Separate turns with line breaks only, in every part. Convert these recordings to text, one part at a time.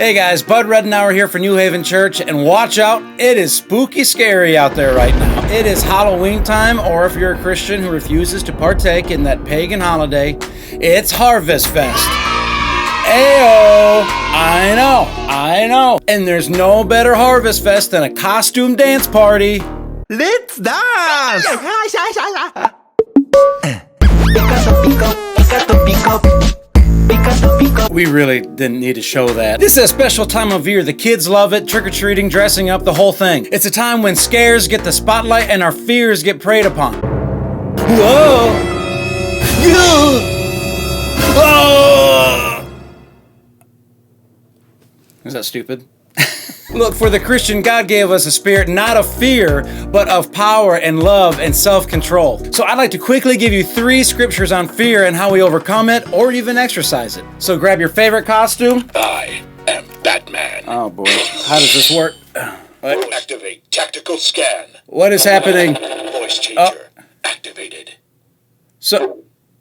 Hey guys, Bud Redenauer here for New Haven Church, and watch out, it is spooky scary out there right now. It is Halloween time, or if you're a Christian who refuses to partake in that pagan holiday, it's Harvest Fest. Ayo! I know. And there's no better Harvest Fest than a costume dance party.
Let's dance!
We really didn't need to show that. This is a special time of year. The kids love it, trick-or-treating, dressing up, the whole thing. It's a time when scares get the spotlight and our fears get preyed upon. Whoa! Oh! Is that stupid? Look, for the Christian, God gave us a spirit not of fear, but of power and love and self-control. So I'd like to quickly give you 3 scriptures on fear and how we overcome it or even exercise it. So grab your favorite costume.
I am Batman.
Oh boy, how does this work? What?
Activate tactical scan.
What is happening?
Voice changer activated.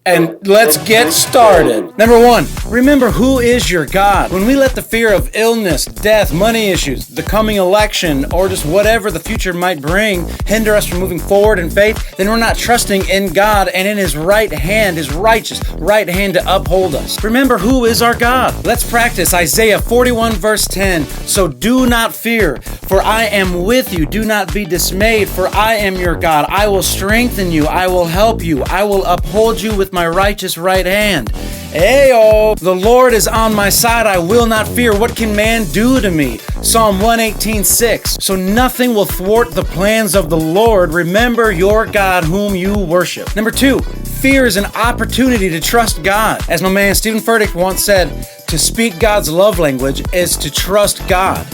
And let's get started. Number 1, remember who is your God. When we let the fear of illness, death, money issues, the coming election, or just whatever the future might bring hinder us from moving forward in faith, then we're not trusting in God and in His right hand, His righteous right hand to uphold us. Remember who is our God. Let's practice Isaiah 41 verse 10. So do not fear, for I am with you. Do not be dismayed, for I am your God. I will strengthen you. I will help you. I will uphold you with my righteous right hand. Ayo! The Lord is on my side. I will not fear. What can man do to me? Psalm 118:6. So nothing will thwart the plans of the Lord. Remember your God whom you worship. Number 2, fear is an opportunity to trust God. As my man Stephen Furtick once said, to speak God's love language is to trust God.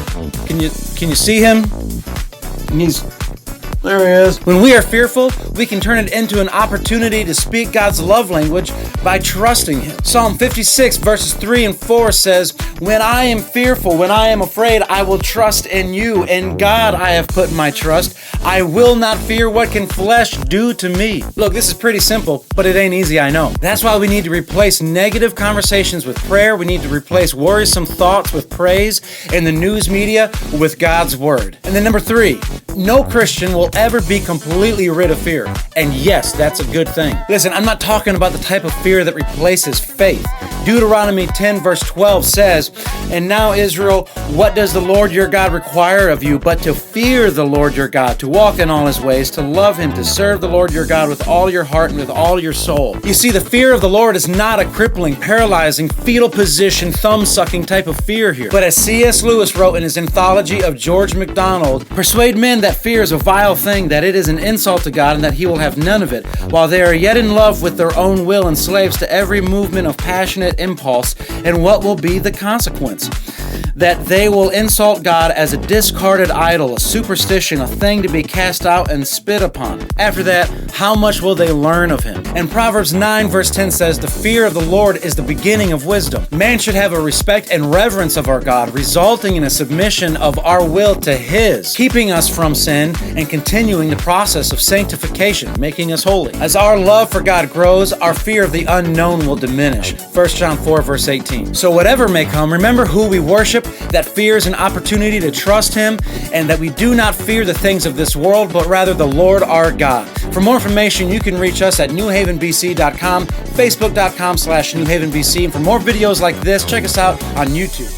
Can you see him? There he is. When we are fearful, we can turn it into an opportunity to speak God's love language by trusting Him. Psalm 56 verses 3 and 4 says, when I am fearful, when I am afraid, I will trust in you. In God I have put my trust. I will not fear what can flesh do to me. Look, this is pretty simple, but it ain't easy, I know. That's why we need to replace negative conversations with prayer. We need to replace worrisome thoughts with praise, and the news media with God's word. And then number 3, no Christian will ever be completely rid of fear. And yes, that's a good thing. Listen, I'm not talking about the type of fear that replaces faith. Deuteronomy 10 verse 12 says, and now Israel, what does the Lord your God require of you but to fear the Lord your God, to walk in all His ways, to love Him, to serve the Lord your God with all your heart and with all your soul. You see, the fear of the Lord is not a crippling, paralyzing, fetal position, thumb-sucking type of fear here. But as C.S. Lewis wrote in his anthology of George MacDonald, persuade men that fear is a vile thing, that it is an insult to God, and that He will have none of it, while they are yet in love with their own will and slaves to every movement of passionate impulse. And what will be the consequence? That they will insult God as a discarded idol, a superstition, a thing to be cast out and spit upon. After that, how much will they learn of Him? And Proverbs 9 verse 10 says, the fear of the Lord is the beginning of wisdom. Man should have a respect and reverence of our God, resulting in a submission of our will to His, keeping us from sin and continuing the process of sanctification, making us holy. As our love for God grows, our fear of the unknown will diminish. 1 John 4 verse 18. So whatever may come, remember who we worship, that fear is an opportunity to trust Him, and that we do not fear the things of this world, but rather the Lord our God. For more information, you can reach us at newhavenbc.com, facebook.com/newhavenbc, and for more videos like this, check us out on YouTube.